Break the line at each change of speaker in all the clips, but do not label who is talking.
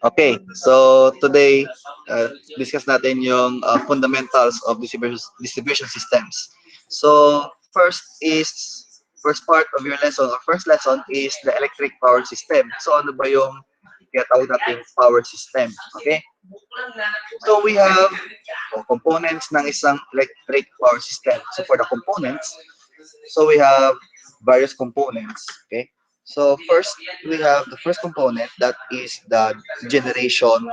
Okay, so today, discuss natin yung fundamentals of distribution systems. So first part of your lesson, or first lesson is the electric power system. So ano ba yung tinatawag nating power system? Okay? So we have components ng isang electric power system. So for the components, so we have various components. Okay? So first, we have the first component, that is the generation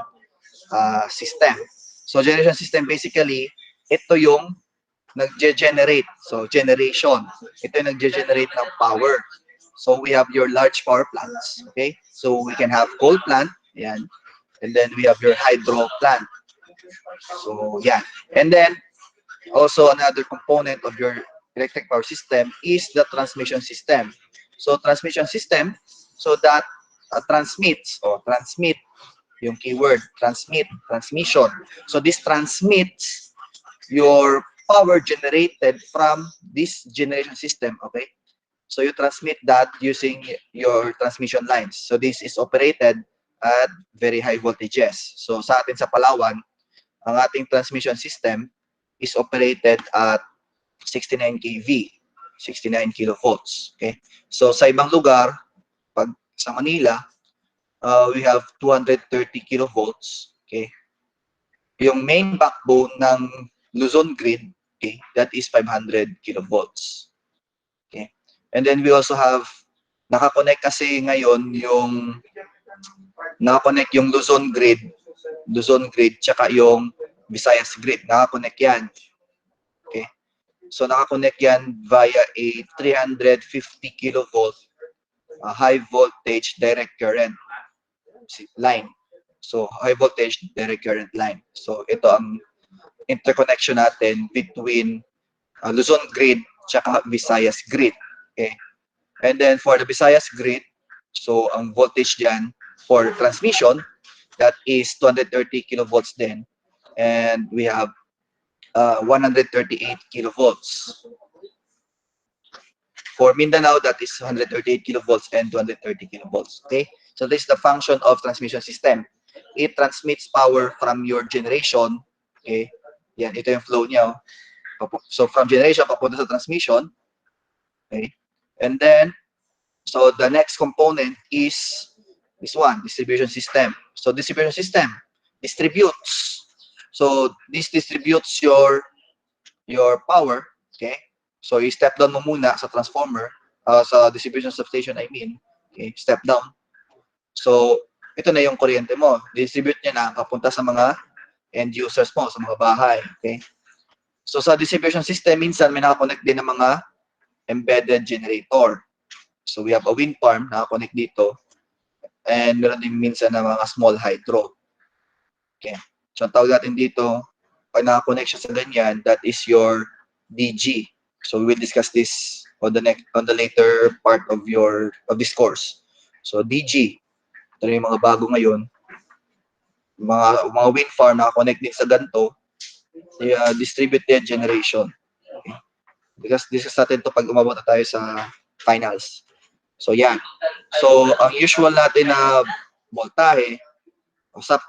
system. So generation system, basically, ito yung nag-generate. So generation, ito yung nag-generate ng power. So we have your large power plants. Okay? So we can have coal plant, yan. And then we have your hydro plant. So yeah. And then also another component of your electric power system is the transmission system. So transmission system, so that transmits, or transmit, yung keyword, transmit, transmission. So this transmits your power generated from this generation system, okay? So you transmit that using your transmission lines. So this is operated at very high voltages. So sa atin sa Palawan, ang ating transmission system is operated at 69 kV, 69 kilovolts. Okay? So sa ibang lugar, pag sa Manila, we have 230 kilovolts. Okay? Yung main backbone ng Luzon grid, okay, that is 500 kilovolts. Okay? And then we also have, nakakonect kasi ngayon yung, nakakonect yung Luzon grid, tsaka yung Visayas grid, nakakonect yan. Okay? So nakakonect yan via a 350 kilovolt high voltage direct current line. So high voltage direct current line. So ito ang interconnection natin between Luzon grid tsaka Visayas grid. Okay? And then for the Visayas grid, so ang voltage diyan for transmission, that is 230 kilovolts din. And we have 138 kilovolts. For Mindanao, that is 138 kilovolts and 230 kilovolts. Okay? So this is the function of transmission system. It transmits power from your generation. Okay? Yan, ito yung flow niya. So from generation, papunta sa transmission. Okay? And then, so the next component is this one, distribution system. So distribution system distributes. So this distributes your power. Okay? So i-step down mo muna sa transformer, sa distribution substation, I mean. Okay? Step down. So ito na yung kuryente mo. Distribute niya na papunta sa mga end users mo, sa mga bahay. Okay? So sa distribution system, minsan may nakakonect din ng mga embedded generator. So we have a wind farm nakakonect dito. And meron din minsan na mga small hydro. Okay. So ang tawag natin dito, pag nakakonect siya sa ganyan, that is your DG. So we will discuss this on the later part of this course. So DG, ito na yung mga bago ngayon. Mga wind farm nakakonect din sa ganito, distributed generation. Okay. Because discuss natin to pag umabot na tayo sa finals. So yan. So ang usual natin na voltahe,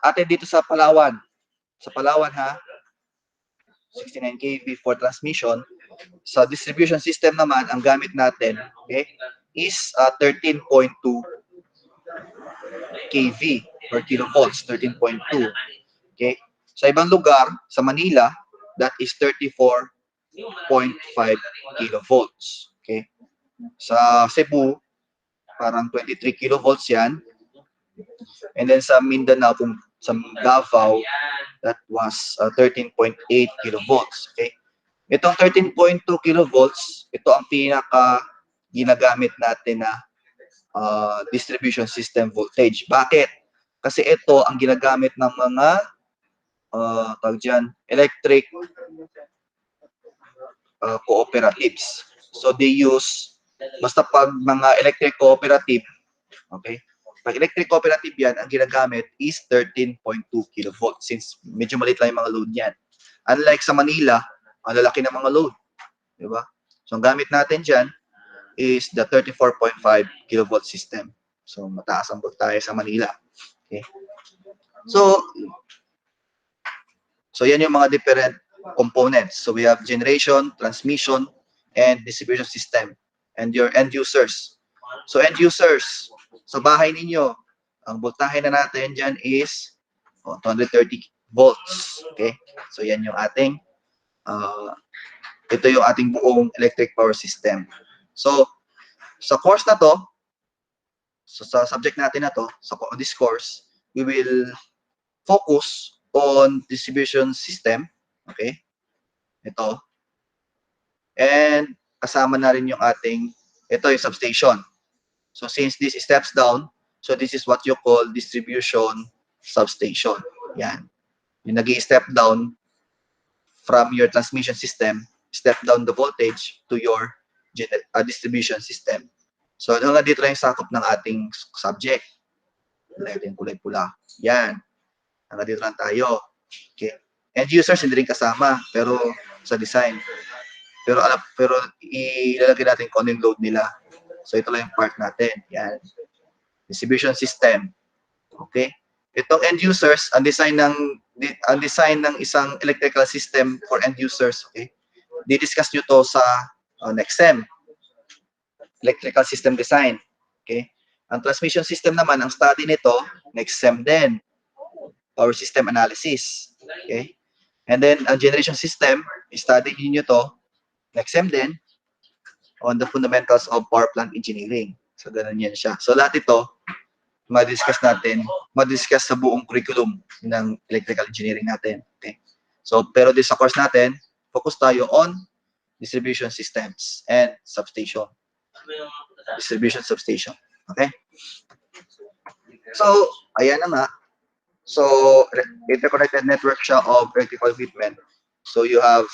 atin dito sa Palawan ha, 69 kV for transmission. Sa distribution system naman, ang gamit natin, okay, is 13.2 kV per kilovolts, 13.2. Okay? Sa ibang lugar, sa Manila, that is 34.5 kilovolts. Okay? Sa Cebu, parang 23 kilovolts yan. And then sa Mindanao, sa Davao, that was 13.8 kilovolts. Okay? Itong 13.2 kilovolts, ito ang pinaka ginagamit natin na distribution system voltage. Bakit? Kasi ito ang ginagamit ng mga tawag dyan, electric cooperatives. So they use, basta pag mga electric cooperative, okay? Pag electric cooperative yan, ang ginagamit is 13.2 kilovolts since medyo maliit lang yung mga load niyan. Unlike sa Manila, ang lalaki ng mga load. Diba? So ang gamit natin dyan is the 34.5 kilovolt system. So mataas ang voltahe sa Manila. Okay? So, yan yung mga different components. So, we have generation, transmission, and distribution system. And your end users. So, end users, sa bahay ninyo, ang voltahe na natin dyan is 230 volts. Okay? So, yan yung ating, ito yung ating buong electric power system. So, sa course na to, so sa subject natin na to, sa this course, we will focus on distribution system. Okay? Ito. And kasama na rin yung ating, ito yung substation. So since this steps down, so this is what you call distribution substation. Yan. Yung nag-i-step down from your transmission system, step down the voltage to your distribution system. So hanggang dito lang yung sakop ng ating subject. Ito yung kulay pula. Yan. Hanggang dito lang tayo. Okay. End users hindi rin kasama, pero sa design. Pero ilalagay natin kung ano yung load nila. So ito lang yung part natin. Yan. Distribution system. Okay? Itong end users, ang design ng isang electrical system for end users, okay? Di-discuss nyo to sa next sem. Electrical system design. Okay? Ang transmission system naman, ang study nito, next sem din. Power system analysis. Okay? And then, ang generation system, study niyo to, next sem din, on the fundamentals of power plant engineering. So, ganun yan siya. So, lahat ito, ma-discuss sa buong curriculum ng electrical engineering natin. Okay? So, pero din sa course natin, focus tayo on distribution systems and substation. Distribution substation. Okay? So, ayan na nga. So, interconnected network siya of electrical equipment. So, you have,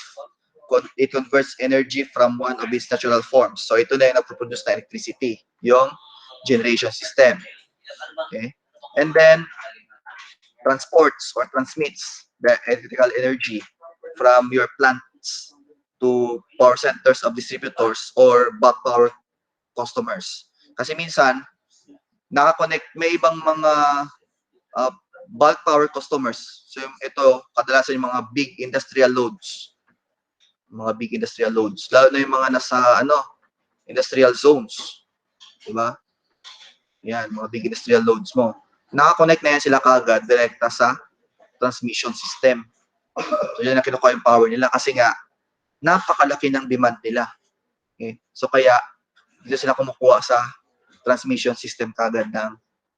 it converts energy from one of its natural forms. So, ito na yung nagpo-produce na electricity, yung generation system. Okay? And then, transports or transmits the electrical energy from your plants to power centers of distributors or bulk power customers. Kasi minsan, nakakonect, may ibang mga bulk power customers. So, ito, kadalasan yung mga big industrial loads. Mga big industrial loads. Lalo na yung mga nasa, industrial zones. Diba? Yan, mga big industrial loads mo. Nakakonect na yan sila kagad direkta sa transmission system. So, yan na kinukuha yung power nila kasi nga, napakalaki ng demand nila. Okay? So, kaya, dito sila kumukuha sa transmission system kagad ng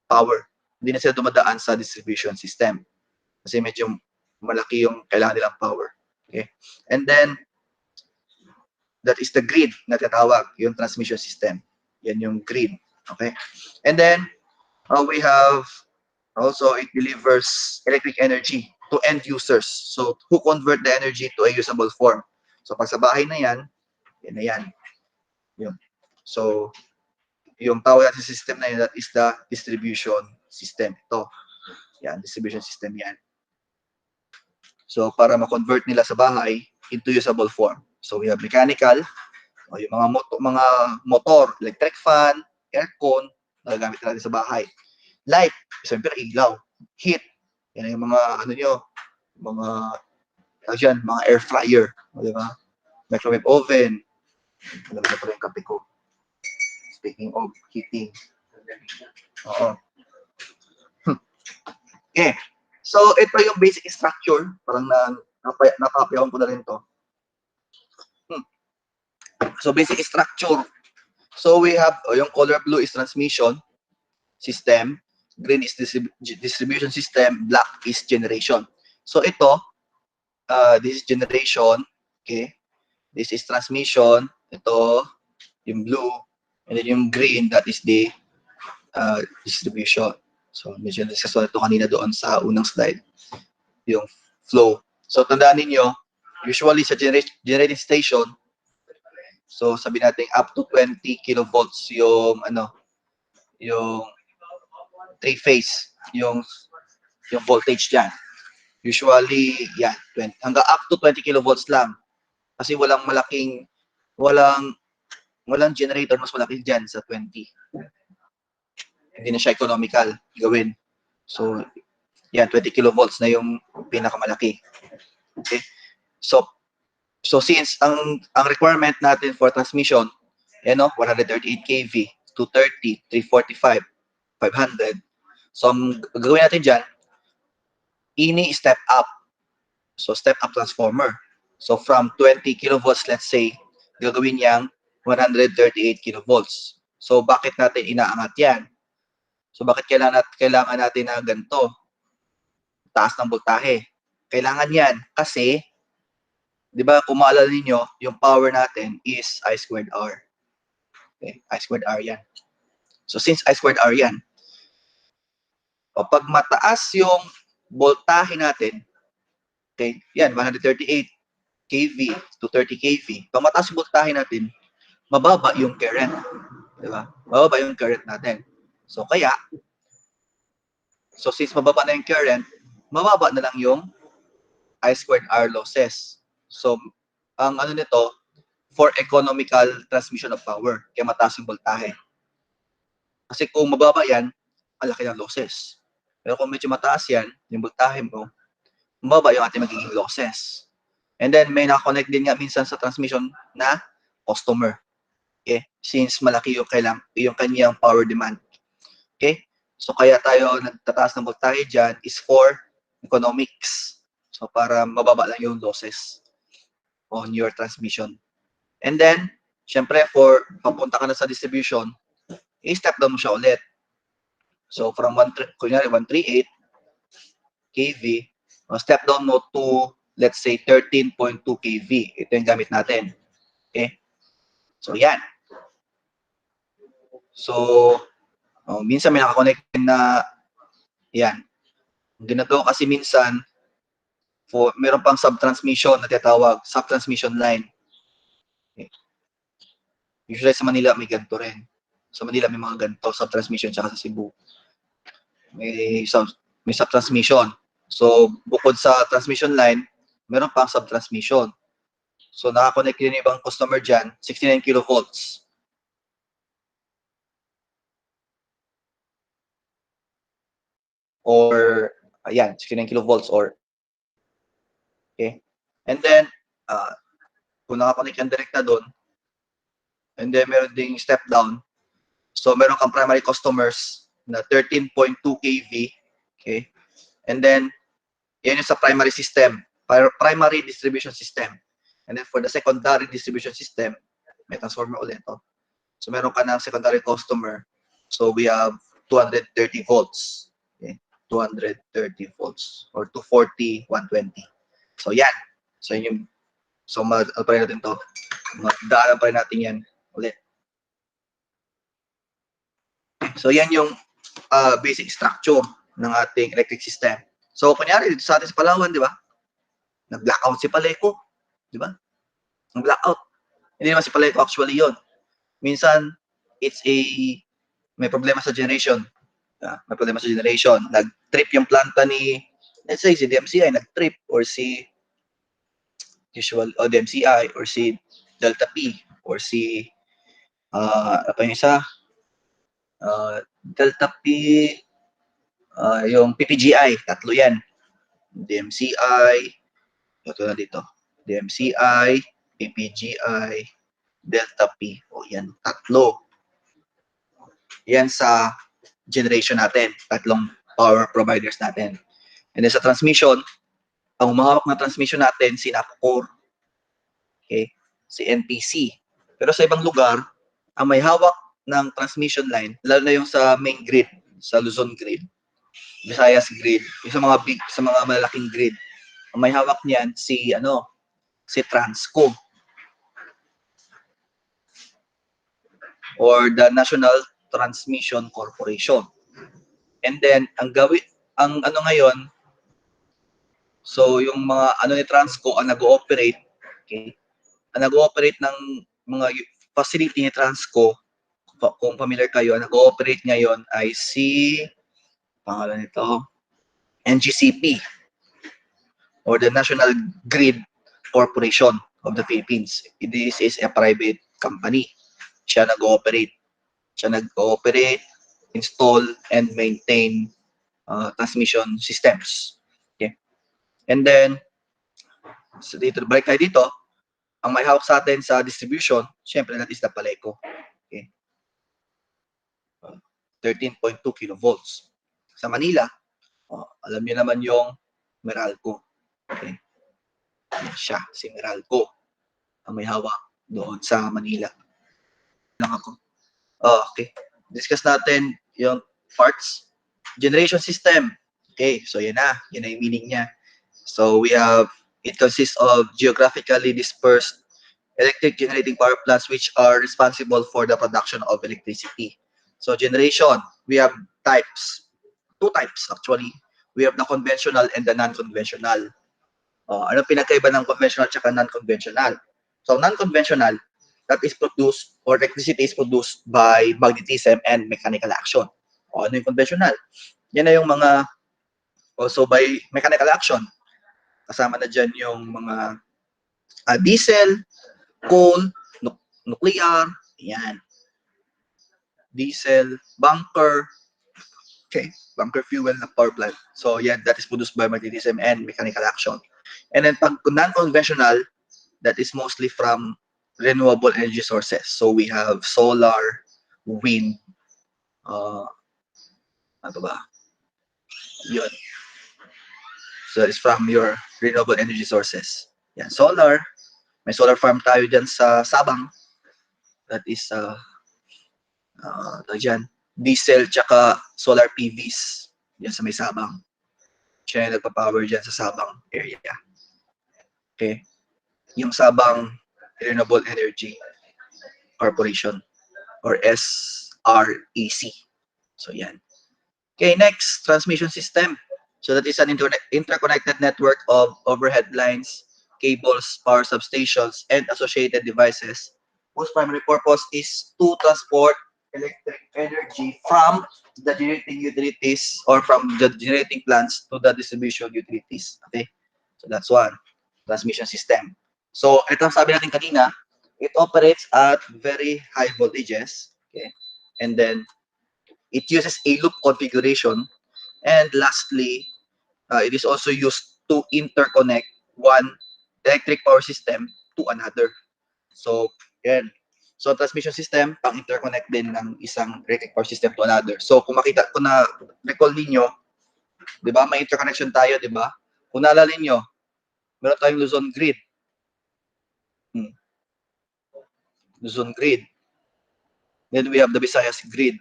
power. Hindi na sila dumadaan sa distribution system. Kasi medyo malaki yung kailangan nilang power. Okay? And then, that is the grid na tinatawag, yung transmission system. Yan yung grid. Okay? And then, we have also, it delivers electric energy to end users. So, who convert the energy to a usable form. So, pag sa bahay na yan, yan na yan. Yun. So, yung tawag natin system na yun, that is the distribution system. Ito. Yan, distribution system yan. So, para ma-convert nila sa bahay into usable form. So, we have mechanical, o yung mga motor, electric fan, aircon, nagagamit natin sa bahay. Light, siyempre ilaw. Heat, yan yung mga, mga air fryer, di ba? Microwave oven, alam na pala yung kape ko. Speaking of heating. Oo. Okay. So, ito yung basic structure. Parang napapayawan ko na rin to. So, basic structure. So, we have, yung color blue is transmission system. Green is distribution system. Black is generation. So, ito, this is generation. Okay. This is transmission. Ito, yung blue. And then yung green, that is the distribution. So, medyo discuss ito kanina doon sa unang slide. Yung flow. So, tandaan ninyo, usually sa generating station, so sabi natin up to 20 kilovolts yung yung three-phase, yung voltage diyan. Usually, yan, 20, hanggang up to 20 kilovolts lang. Kasi walang generator mas malaki diyan sa 20. Hindi na siya economical gawin. So, yan, 20 kilovolts na yung pinakamalaki. Okay? So, since ang requirement natin for transmission, yan no, 138 kV, 230, 345, 500. So, ang gagawin natin dyan, ini step up. So, step up transformer. So, from 20 kilovolts, let's say, gagawin niyang 138 kilovolts. So, bakit natin inaangat yan? So, bakit kailangan natin na ganito? Taas ng voltahe. Kailangan yan kasi, di ba, kung maalala ninyo, yung power natin is I squared R. Okay, I squared R yan. So, since I squared R yan, o pag mataas yung voltahe natin, okay, yan, 138 kV to 30 kV. Pag mataas yung voltahe natin, mababa yung current. Di ba? Mababa yung current natin. So, since mababa na yung current, mababa na lang yung I squared R losses. So, ang ano nito, for economical transmission of power, kaya mataas yung voltahe. Kasi kung mababa yan, malaki ng losses. Pero kung medyo mataas yan, yung voltahe mo, mababa yung ating magiging losses. And then, may nakakonect din nga minsan sa transmission na customer. Okay? Since malaki yung kanyang power demand. Okay? So, kaya tayo nagtataas ng voltahe dyan is for economics. So, para mababa lang yung losses on your transmission. And then, syempre, for papunta ka na sa distribution, i-step down mo siya ulit. So, from 138 kV, step down mo to, let's say, 13.2 kV. Ito yung gamit natin. Okay? So, yan. So, minsan may nakakonect na, yan. Ginagawa kasi minsan, meron pang subtransmission na tinatawag, subtransmission line. Okay. Usually sa Manila may ganito rin. Sa Manila may mga ganito, subtransmission, tsaka sa Cebu. May subtransmission. So, bukod sa transmission line, meron pang subtransmission. So, nakakonect din yung ibang customer dyan, 69 kilovolts. Or, ayan, 69 kilovolts or, okay. And then, kung nakakonect yan direkta doon, and then meron ding step down. So, meron kang primary customers na 13.2 kV, okay. And then, yan yung sa primary system, primary distribution system. And then for the secondary distribution system, may transformer ulit. So meron ka ng secondary customer. So we have 230 volts. Okay? 230 volts or 240, 120. So yan. So yun yung, ano pa rin natin to. Daanan pa rin natin yan ulit. So yan yung basic structure ng ating electric system. So kunyari dito sa atin sa Palawan, di ba? Nag-blackout si Paleco. Di ba? Nag-blackout. Hindi naman si Paleco actually yon. Minsan, may problema sa generation. May problema sa generation. Nag-trip yung planta ni, let's say, si DMCI, nag-trip, or si DMCI, or si Delta P, or si, ano pa yung isa? Delta P, yung PPGI, tatlo yan. DMCI, ito na dito. DMCI, PPGI, Delta P. O yan, tatlo. Yan sa generation natin, tatlong power providers natin. And then sa transmission, ang humahawak na transmission natin, si NAPCOR, okay, si NPC. Pero sa ibang lugar, ang may hawak ng transmission line, lalo na yung sa main grid, sa Luzon grid, Visayas grid, yung sa mga malalaking grid, ang may hawak niyan si Transco or the National Transmission Corporation. And then ang ano ngayon, so yung mga ni Transco ang nag-ooperate, okay? Ang nag-ooperate ng mga facility ni Transco, kung familiar kayo, ang nag-ooperate ngayon ay pangalan nito, NGCP or the National Grid Corporation of the Philippines. This is a private company. Siya nag-ooperate, install, and maintain transmission systems. Okay? And then, so dito, balik tayo dito. Ang may hawak sa atin sa distribution, syempre that is the Paleco. Okay? 13.2 kilovolts. Sa Manila, alam niyo naman yung Meralco. Okay? Yan siya, si Meralco. Ang may hawak doon sa Manila. Lang ako. Okay. Discuss natin yung parts. Generation system. Okay, so yan na. Yan na yung meaning niya. So we have, it consists of geographically dispersed electric generating power plants which are responsible for the production of electricity. So generation, we have types. Two types actually. We have the conventional and the non-conventional. Ano pinagkaiba ng conventional at non-conventional? So non-conventional, that is produced, or electricity is produced by magnetism and mechanical action. Ano yung conventional? Yan na yung mga, also by mechanical action. Kasama na dyan yung mga diesel, coal, nuclear, yan. Diesel, bunker, okay, bunker fuel na power plant. So yan, that is produced by magnetism and mechanical action. And then pag non-conventional, that is mostly from renewable energy sources. So we have solar, wind, ano ba? Yun. So it's from your renewable energy sources. Yan, solar. May solar farm tayo dyan sa Sabang. That is, dyan, diesel tsaka solar PVs. Yan sa may Sabang. Siya yung nagpa-power dyan sa Sabang area. Okay. Yung Sabang Renewable Energy Corporation or SREC. So yan. Okay, next, transmission system. So that is an interconnected network of overhead lines, cables, power substations, and associated devices whose primary purpose is to transport electric energy from the generating utilities or from the generating plants to the distribution utilities. Okay? So that's one, transmission system. So ito sabi natin kanina, it operates at very high voltages. Okay? And then it uses a loop configuration. And lastly, it is also used to interconnect one electric power system to another. So, yan. So, transmission system, pang-interconnect din ng isang electric power system to another. So, kung recall ninyo, di ba, may interconnection tayo, di ba? Kung naalala ninyo, meron tayong Luzon grid. Luzon grid. Then we have the Visayas grid.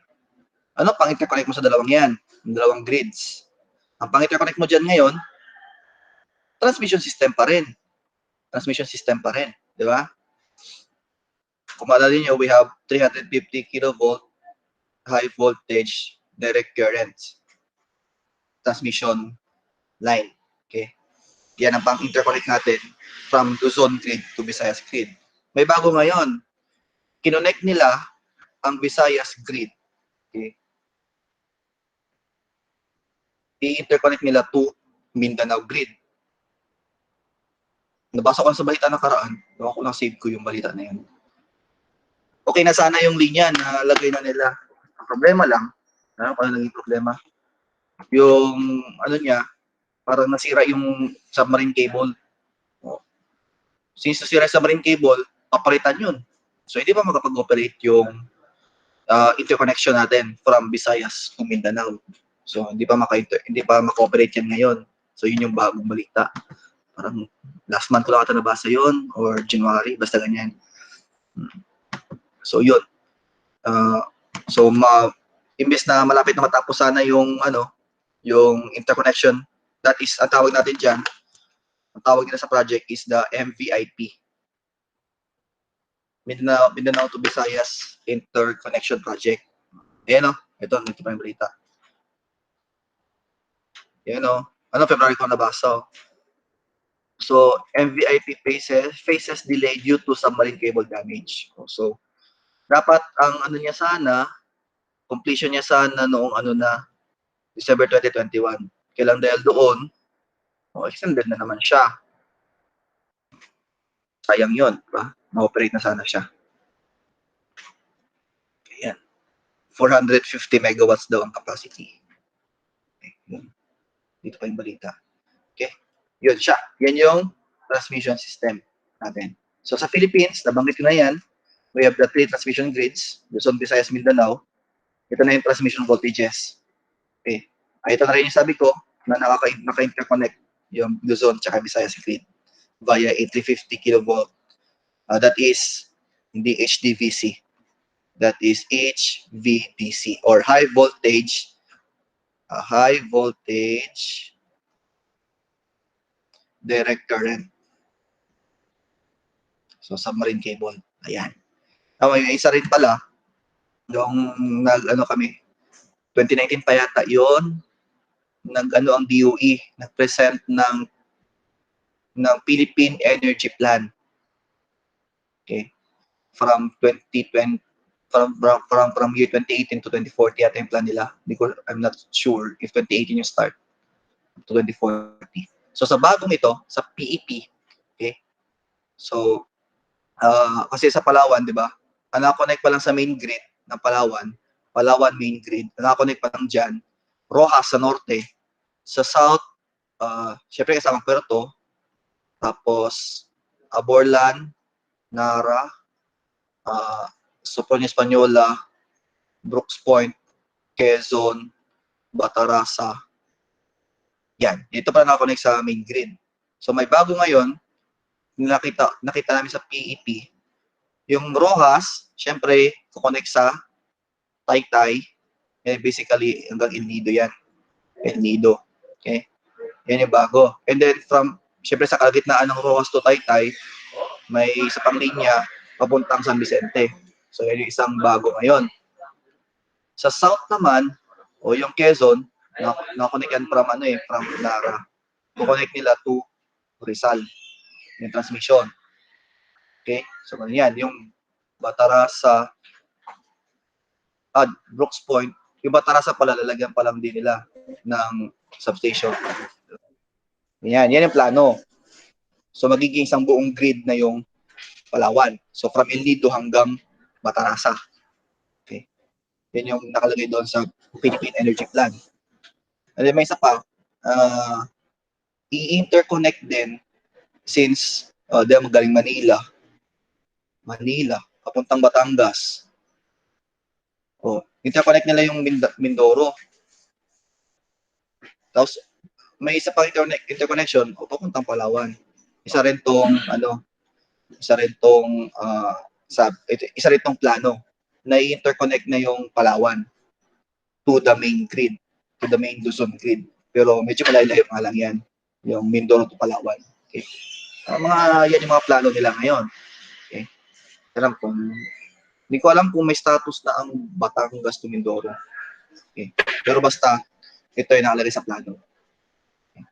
Ano pang-interconnect mo sa dalawang yan? Yung dalawang grids. Ang pang-interconnect mo dyan ngayon, transmission system pa rin. Transmission system pa rin. Di ba? Kung maalala niyo, we have 350 kilovolt high voltage direct current transmission line. Okay? Yan ang pang-interconnect natin from Luzon grid to Visayas grid. May bago ngayon. Kinonect nila ang Visayas grid. Okay? I-interconnect nila to Mindanao grid. Nabasa ko sa balita ng karaan. Ewan ko lang save ko yung balita na yun. Okay na sana yung linya na lagay na nila. Ang problema lang, ano pa naging problema? Yung ano niya, parang nasira yung submarine cable. Since nasira yung submarine cable, papalitan yun. So hindi pa makapag-operate yung interconnection natin from Visayas to Mindanao. So hindi pa maka-operate yan ngayon. So yun yung bagong balita. Parang last month ko lang ata nabasa yun or January, basta ganyan. So yun. Imbes na malapit na matapos sana yung yung interconnection, that is ang tawag natin diyan. Ang tawag nila sa project is the MVIP. Mindanao to Visayas Interconnection Project. Ayan ito pa yung balita. Ayan February ko nabasa. So, MVIP faces delay due to submarine cable damage. So, dapat ang niya sana, completion niya sana noong December 2021. Kailang dahil doon, extended na naman siya. Sayang yun, diba? Ma-operate na sana siya. Ayan. 450 megawatts daw ang capacity. Okay. Dito pa yung balita. Okay? Yun siya. Yan yung transmission system natin. So sa Philippines, nabanggit ko na yan, we have the 3 transmission grids, Luzon, Visayas, Mindanao. Ito na yung transmission voltages. Okay. Ito na rin yung sabi ko na naka-interconnect yung Luzon at Visayas grid via a 350 kilovolt. That is hindi HDVC. That is HVDC or high voltage direct current. So submarine cable. Ayan. May isa rin pala yung nag-ano kami 2019 pa yata yon, nag-ano ang DOE, nag-present ng Philippine Energy Plan. Okay. From 2020 from year 2018 to 2040 yata yung plan nila. Because I'm not sure if 2018 yung start to 2040. So sa bagong ito, sa PEP, okay? So kasi sa Palawan, 'di ba? Naka-connect pa lang sa main grid ng Palawan main grid. Naka-connect pa lang diyan. Rojas sa norte, sa south, syempre kasama Puerto, tapos Aborlan, Nara, Sopron Española, Brooks Point, Quezon, Batarasa. Yan. Ito pa nakakonect sa main grid. So may bago ngayon, nakita namin sa PEP, yung Rojas, syempre, kukonect sa Taytay. Basically, hanggang El Nido yan. El Nido. Okay? Yan yung bago. And then, syempre sa kalagitnaan ng Rojas to Taytay, may isa pang linya papuntang San Vicente. So, yan yung isang bago ngayon. Sa south naman, o yung Quezon, na-connect yan from Nara. Kukonect nila to Rizal. Yung transmission. Okay? So, yan. Yung Batarasa, Brooks Point, yung Batarasa pala, lalagyan pa lang din nila ng substation. Yan yung plano. So, magiging isang buong grid na yung Palawan. So, from El Nido hanggang Batarasa. Okay? Yan yung nakalagay doon sa Philippine Energy Plan. And then may isa pa, i-interconnect din since diyan magaling Manila, papuntang Batangas. Interconnect nila yung Mindoro. Tapos, may isa pang interconnection papuntang Palawan. Isa rin tong plano na i-interconnect na yung Palawan to the main grid, to the main Luzon grid. Pero medyo malayo nga lang yan, yung Mindoro to Palawan. Okay. Yan yung mga plano nila ngayon. Okay. Hindi ko alam kung may status na ang Batangas to Mindoro. Okay. Pero basta, ito yung nakalagay sa plano. Okay.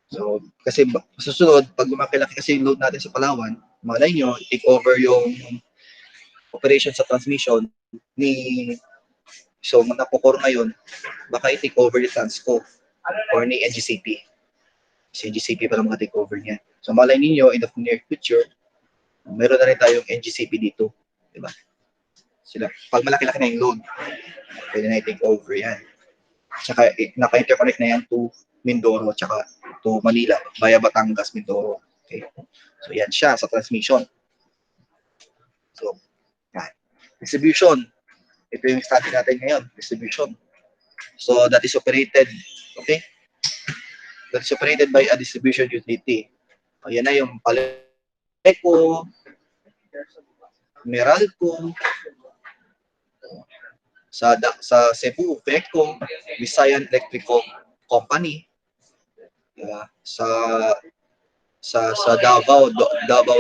So, kasi susunod, pag lumakilaki kasi yung load natin sa Palawan, malay nyo, take over yung operation sa transmission so napokor ngayon, baka i-take over yung Transco or ni NGCP. Si NGCP pa lang mga take over niya. So malay ninyo, in the near future, meron na rin tayong NGCP dito. Diba? Sila, pag malaki-laki na yung load, pwede na i-take over yan. Tsaka naka-interconnect na yan to Mindoro tsaka to Manila via Batangas, Mindoro. Okay? So yan siya sa transmission. So, yan. Distribution. Ito yung study natin ngayon, distribution. So that is operated, okay? That is operated by a distribution utility. Yan na yung Paleco, Meralco, sa Cebu, Vecom, Visayan Electrical Company, sa Davao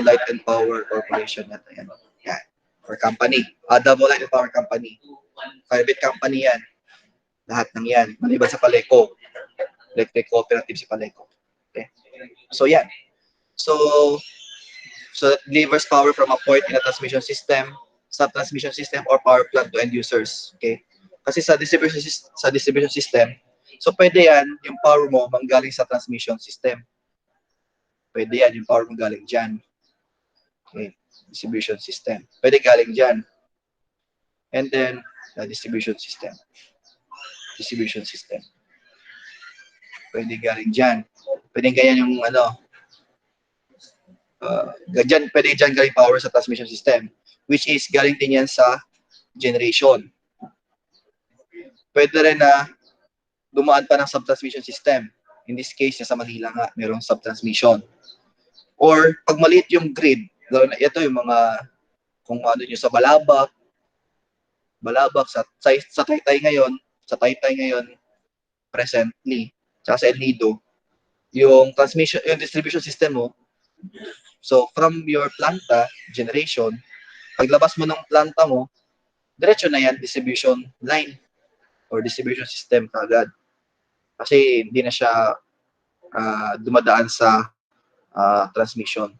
Light and Power Corporation yan. Yan. Or company. Davao Light and Power Company. Private company yan. Lahat ng yan. Maliban sa Paleco. Electric Cooperative si Paleco. Okay. So yan. So it delivers power from a point in a transmission system, sub-transmission system, or power plant to end users. Okay. Kasi sa distribution system, so pwede yan, yung power mo manggaling sa transmission system. Pwede yan, yung power mo galing dyan. Okay. Distribution system. Pwede galing dyan. And then, the distribution system. pwede galing dyan. Pwede ganyan yung ano, pwede dyan galing power sa transmission system, which is galing din yan sa generation. Pwede rin na dumaan pa ng subtransmission system. In this case, sa Manila nga, mayroong subtransmission. Or, pag maliit yung grid, ito yung mga, kung ano nyo sa Balabak, sa Taytay ngayon, presently, tsaka sa El Nido, yung distribution system mo, so from your planta, generation, paglabas mo ng planta mo, diretso na yan, distribution line or distribution system kagad. Kasi hindi na siya dumadaan sa transmission.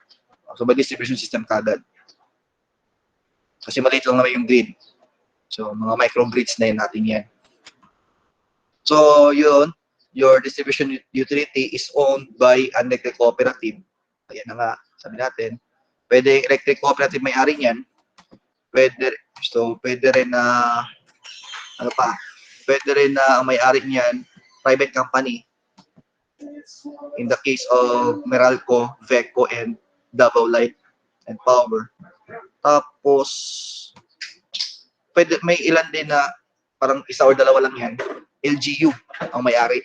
So may distribution system kagad. Kasi maliit lang naman yung grid. So mga microgrids na yun natin yan. So yun, your distribution utility is owned by an electric cooperative. Ayan na nga, sabi natin. Pwede electric cooperative may-ari niyan. Pwede rin na, ano pa, pwede rin na ang may-ari niyan, private company. In the case of Meralco, Vecco, and Davao Light and Power. Tapos, may ilan din na parang isa or dalawa lang yan. LGU ang may-ari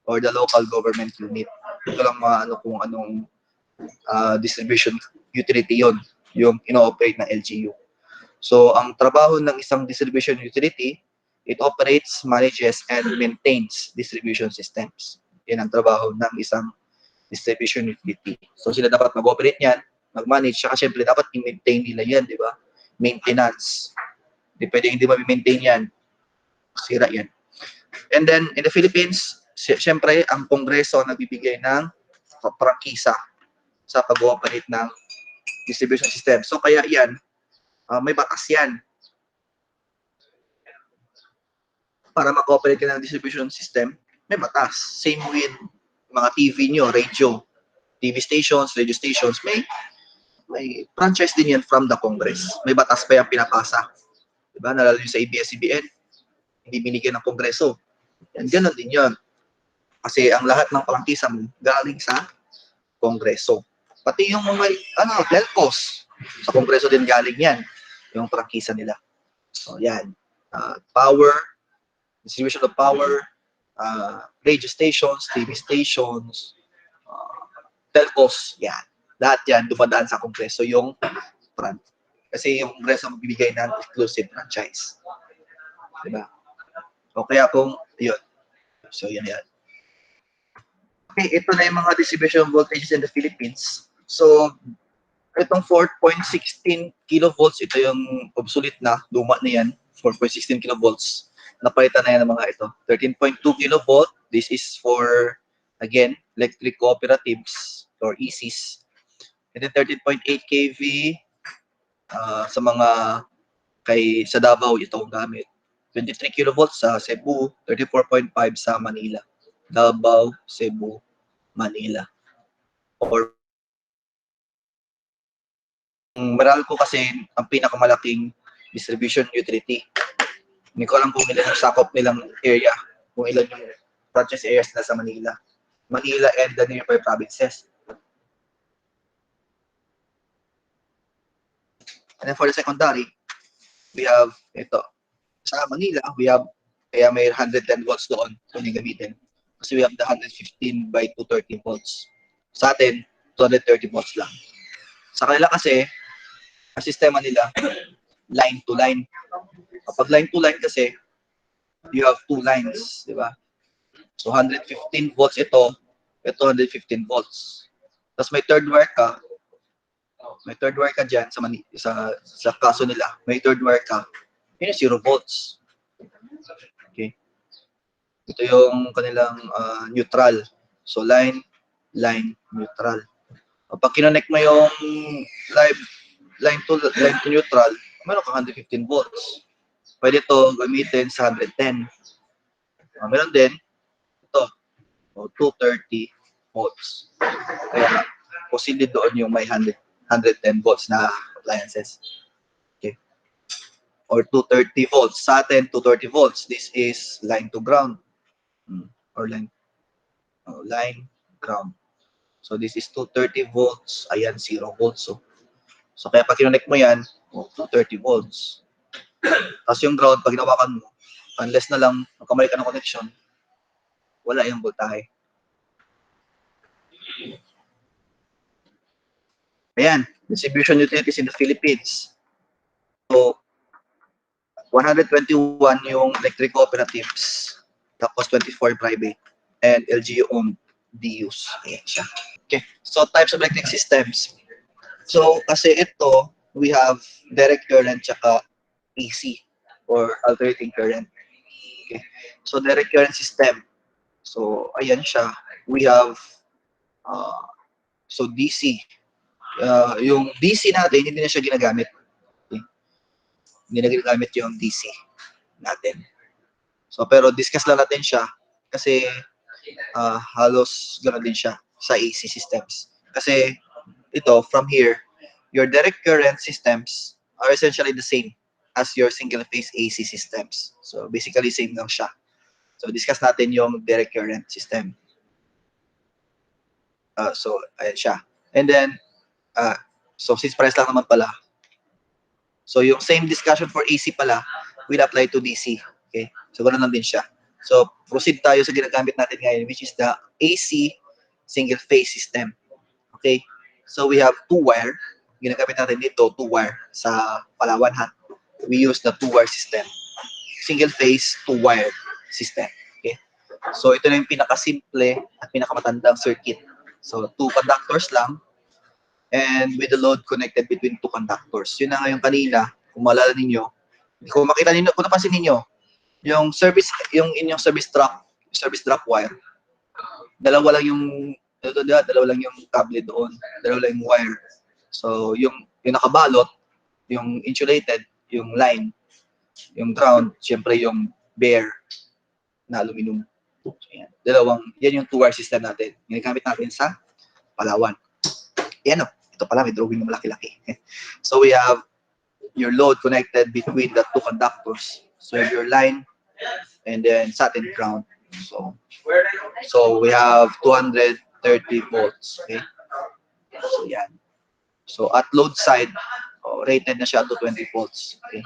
or the local government unit. Ito lang mga kung anong distribution utility yon, yung ino-operate ng LGU. So, ang trabaho ng isang distribution utility, it operates, manages, and maintains distribution systems. Yan ang trabaho ng isang distribution utility. So, sila dapat mag-operate yan, mag-manage, saka syempre dapat i-maintain nila yan, di ba? Maintenance. Di pwede hindi ma-maintain yan. Sira yan. And then, in the Philippines, syempre, ang Kongreso ang nagbibigay ng prangkisa sa pag-ooperate ng distribution system. So, kaya yan, may batas yan. Para mag-ooperate ka ng distribution system, may batas. Same with mga TV nyo, radio, TV stations, radio stations, may franchise din yan from the Congress. May batas pa yung pinapasa. Diba? Nalalo sa ABS-CBN, hindi binigyan ng Kongreso. Yan, ganun din yun. Kasi ang lahat ng prangkisa mo galing sa Kongreso. Pati yung mga, telcos, sa Kongreso din galing yan, yung prangkisa nila. So, yan. Power, distribution of power, radio stations, TV stations, telcos, yan. Lahat yan, dumadaan sa Kongreso yung kasi yung Kongreso magbibigay ng exclusive franchise. Diba? O kaya kung, yun. So, yan. Okay, ito na yung mga distribution voltages in the Philippines. So, itong 4.16 kilovolts, ito yung obsolete na, luma na yan, 4.16 kilovolts. Napalitan na yan ng mga ito. 13.2 kilovolt, this is for, again, electric cooperatives or ECs. And then 13.8 kV sa mga sa Davao, ito ang gamit. 23 kilovolts sa Cebu, 34.5 sa Manila. Davao, Cebu, Manila. Or Meralco kasi ang pinakamalaking distribution utility. Hindi ko alam kung ilan ang sakop nilang area, kung ilan yung franchise areas na sa Manila. Manila and the nearby provinces. And then for the secondary, we have ito. Sa Manila, we have, kaya may 110 volts doon kung yung gamitin. Kasi we have the 115 by 230 volts. Sa atin, 230 volts lang. Sa kanila kasi, ang sistema nila, line to line. Kapag line to line kasi, you have two lines, di ba? So 115 volts ito 115 volts. Tapos may third wire ka. May third wire ka dyan sa kaso nila. May third wire ka. Yun yung 0 volts. Okay. Ito yung kanilang neutral. So line, neutral. Pag kinonect mo yung line to neutral, meron ka 115 volts. Pwede ito gamitin sa 110. Meron din, ito, 230 volts. Kaya, posible doon yung may 110 volts na appliances. Okay. Or 230 volts. Sa atin, 230 volts. This is line to ground. Or line. line, ground. So this is 230 volts. Ayan, 0 volts. So kaya pag kinonect mo yan, 230 volts. Tapos yung ground, pag ginawakan mo, unless na lang magkamali ka ng connection, wala yung voltahe. Ayan, distribution utilities in the Philippines. So, 121 yung electric cooperatives, tapos 24 private, and LGU-owned DUs. Ayan siya. Okay, so types of electric systems. So, kasi ito, we have direct current tsaka AC, or alternating current. Okay, so direct current system. So, ayan siya. We have, so DC. Yung DC natin, hindi na siya ginagamit. Okay? Hindi na ginagamit yung DC natin. So, pero discuss lang natin siya kasi halos gano'n din siya sa AC systems. Kasi ito, from here, your direct current systems are essentially the same as your single-phase AC systems. So, basically, same lang siya. So, discuss natin yung direct current system. So, ayan siya. And then, so since price lang naman pala, so yung same discussion for AC pala will apply to DC. Okay? So, ganoon lang din siya. So, proceed tayo sa ginagamit natin ngayon, which is the AC single-phase system. Okay? So, we have two-wire. Ginagamit natin dito, two-wire sa Palawan, ha? We use the two-wire system. Single-phase, two-wire system. Okay? So, ito na yung pinakasimple at pinakamatandang circuit. So, two conductors lang, and with the load connected between two conductors. Yun na nga yung kanina, kung maalala ninyo, kung makita ninyo, kung napansin ninyo, yung inyong service drop wire, dalawa lang yung cable doon, dalawa lang yung wire. So, yung nakabalot, yung insulated, yung line, yung ground, syempre yung bare na aluminum. So, yan yung two-wire system natin. Ginagamit natin sa Palawan. Yan o. Ito pala, may drawing na malaki-laki. So we have your load connected between the two conductors. So you have your line and then satin ground. So we have 230 volts. Okay? So yan. So at load side, rated na siya to 20 volts. Okay?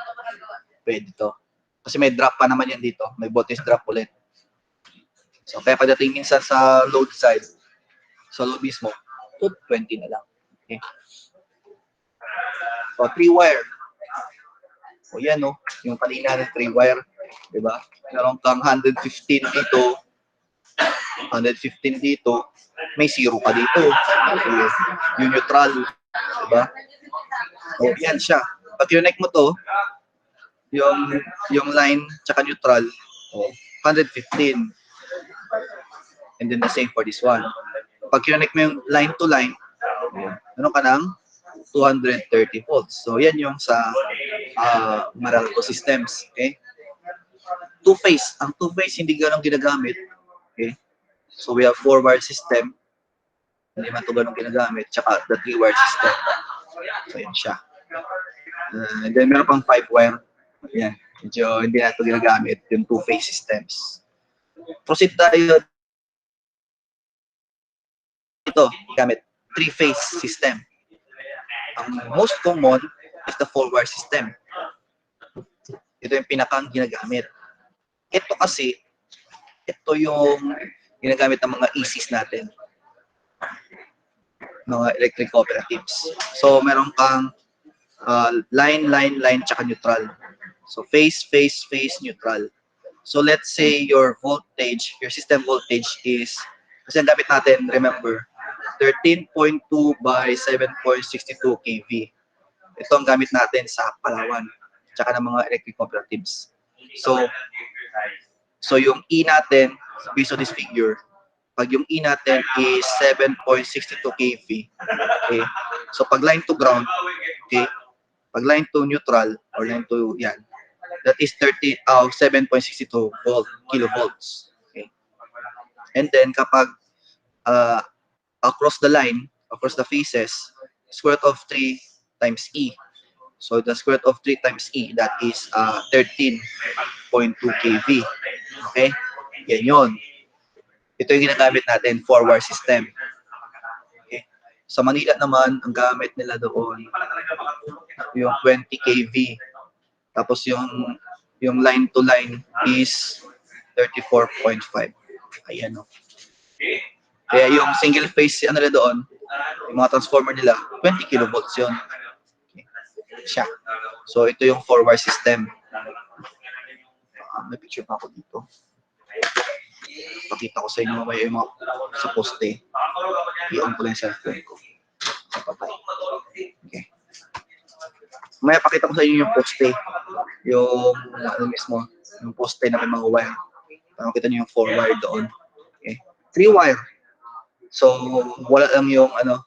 Pwede to. Kasi may drop pa naman yan dito. May voltage drop ulit. So kaya pagdating minsan sa load side, sa load mismo, to 20 na lang. Okay. So, three-wire. O yan, no? Yung kanina ng three-wire. Diba? Meron kang 115 dito. 115 dito. May zero ka dito. Okay. Yung neutral. Diba? O, yan siya. Pag connect mo to, yung line tsaka neutral, 115. And then the same for this one. Pag connect mo yung line to line, ano ka ng 230 volts. So, yan yung sa Meralco systems. Okay? Two-phase. Ang two-phase hindi ganun ginagamit. Okay? So, we have four-wire system. Hindi man ito ganun ginagamit. Tsaka the three-wire system. So, yan siya. And then, meron pang five-wire. Yan. Medyo hindi na ito ginagamit. Yung two-phase systems. Proceed tayo. Ito, gamit. Three-phase system. Ang most common is the four-wire system. Ito yung pinakang ginagamit. Ito kasi, ito yung ginagamit ng mga ECs natin. Mga electric cooperatives. So, meron kang line, tsaka neutral. So, phase, neutral. So, let's say your voltage, your system voltage is, kasi ang gamit natin, remember, 13.2 by 7.62 kV. Ito ang gamit natin sa Palawan, tsaka ng mga electric cooperatives. So yung E natin, based on this figure, pag yung E natin is 7.62 kV, okay? So pag line to ground, okay? Pag line to neutral, or line to, yan, that is 7.62 kilovolts. Okay? And then kapag across the line, across the phases, square root of 3 times E. So the square root of 3 times E, that is 13.2 kV. Okay? Yan yun. Ito yung ginagamit natin, 4-wire system. Okay. Sa Manila naman, ang gamit nila doon, yung 20 kV. Tapos yung line to line is 34.5. Ayan o. Kaya yung single phase ano nila doon, yung mga transformer nila, 20 kilovolts yun. Okay. Siya. So ito yung 4-wire system. May picture pa ako dito. Pakita ko sa inyo mamaya yung mga sa poste. I-on ko lang yung cellphone ko. Okay. Mamaya pakita ko sa inyo yung poste. Yung ano mismo, yung poste na may mga wire. Para makita nyo yung 4-wire doon. Okay. 3-wire. So, wala lang yung ano,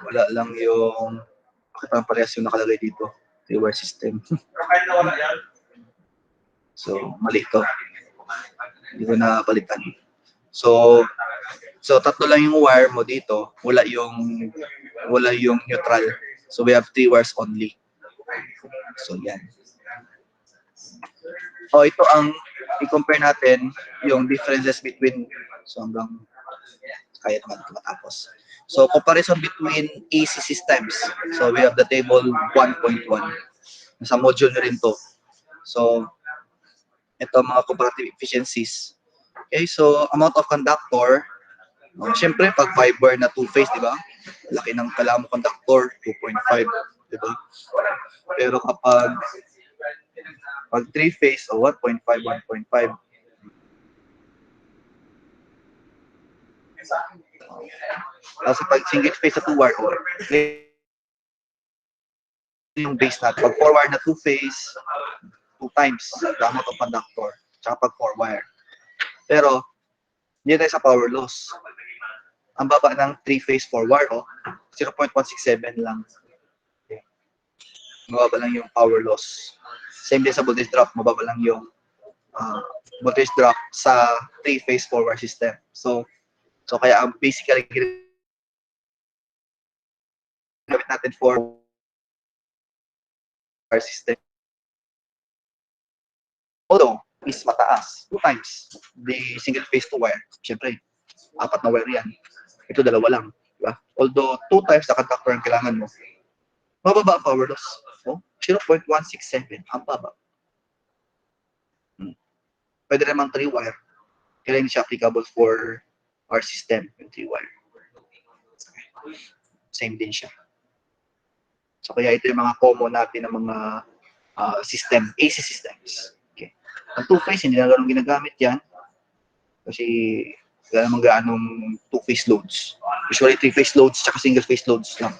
wala lang yung, bakit parang parehas yung nakalagay dito? 3-wire system. So, mali ito. Hindi ko napalitan. So tatlo lang yung wire mo dito, wala yung neutral. So we have 3 wires only. So yan. Ito ang i-compare natin yung differences between, so hanggang kaya naman matapos. So comparison between AC systems. So we have the table 1.1. Nasa module na rin to. So ito mga comparative efficiencies. Okay, so amount of conductor. Siyempre, pag fiber na 2-phase, di ba? Laki ng kailangan mo conductor, 2.5, di ba? Pero kapag 3-phase, 1.5, 1.5. Tapos pag single phase sa 2-wire, yung base natin. Pag 4-wire na 2-phase, 2 times the amount of conductor. Tsaka pag 4-wire. Pero, hindi tayo sa power loss. Ang baba ng 3-phase 4-wire, 0.167 lang. Okay. Mababa lang yung power loss. Same din sa voltage drop, mababa lang yung voltage drop sa 3-phase 4-wire system. So kaya basically ginamit natin for wire system. Although, is mataas. 2 times the single phase 2-wire. Siyempre, 4 na wire yan. Ito 2 lang. Diba? Although 2 times na conductor ang kailangan mo, mababa ang power loss. 0.167. Ang baba. Pwede naman 3-wire. Kaya hindi siya applicable for our system, yung 3-wire. Same din siya. So kaya ito yung mga common natin ng mga system, AC systems. Okay. Ang 2-phase, hindi na ganun ginagamit yan. Kasi wala namang gaanong 2-phase loads. Usually 3-phase loads tsaka single-phase loads lang.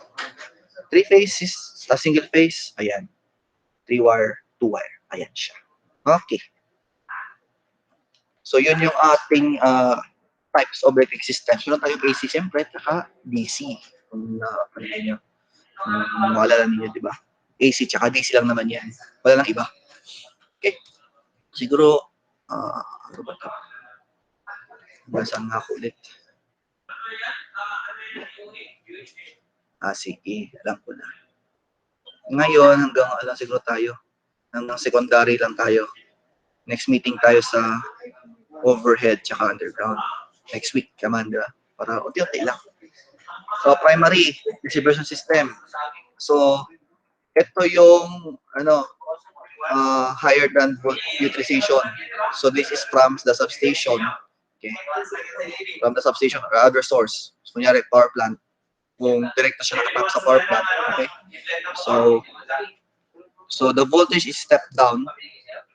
3-phase is single phase, ayan. 3-wire, 2-wire, ayan siya. Okay. So yun yung ating types of electric systems. Meron tayong AC siyempre, tsaka DC. Kung maalala ninyo, di ba? AC tsaka DC lang naman yan. Wala lang iba. Okay. Siguro, ano ba ito? Basang nga ako ulit. Sige, alam ko na. Ngayon, hanggang siguro tayo. Hanggang secondary lang tayo. Next meeting tayo sa overhead tsaka underground. Next week naman, di ba? Para unti-unti lang. So, primary distribution system. So, ito yung higher than volt utilization. So, this is from the substation. Okay? From the substation or other source. So, kunyari, power plant. Kung direkta siya nakatap sa power plant. Okay? So the voltage is stepped down,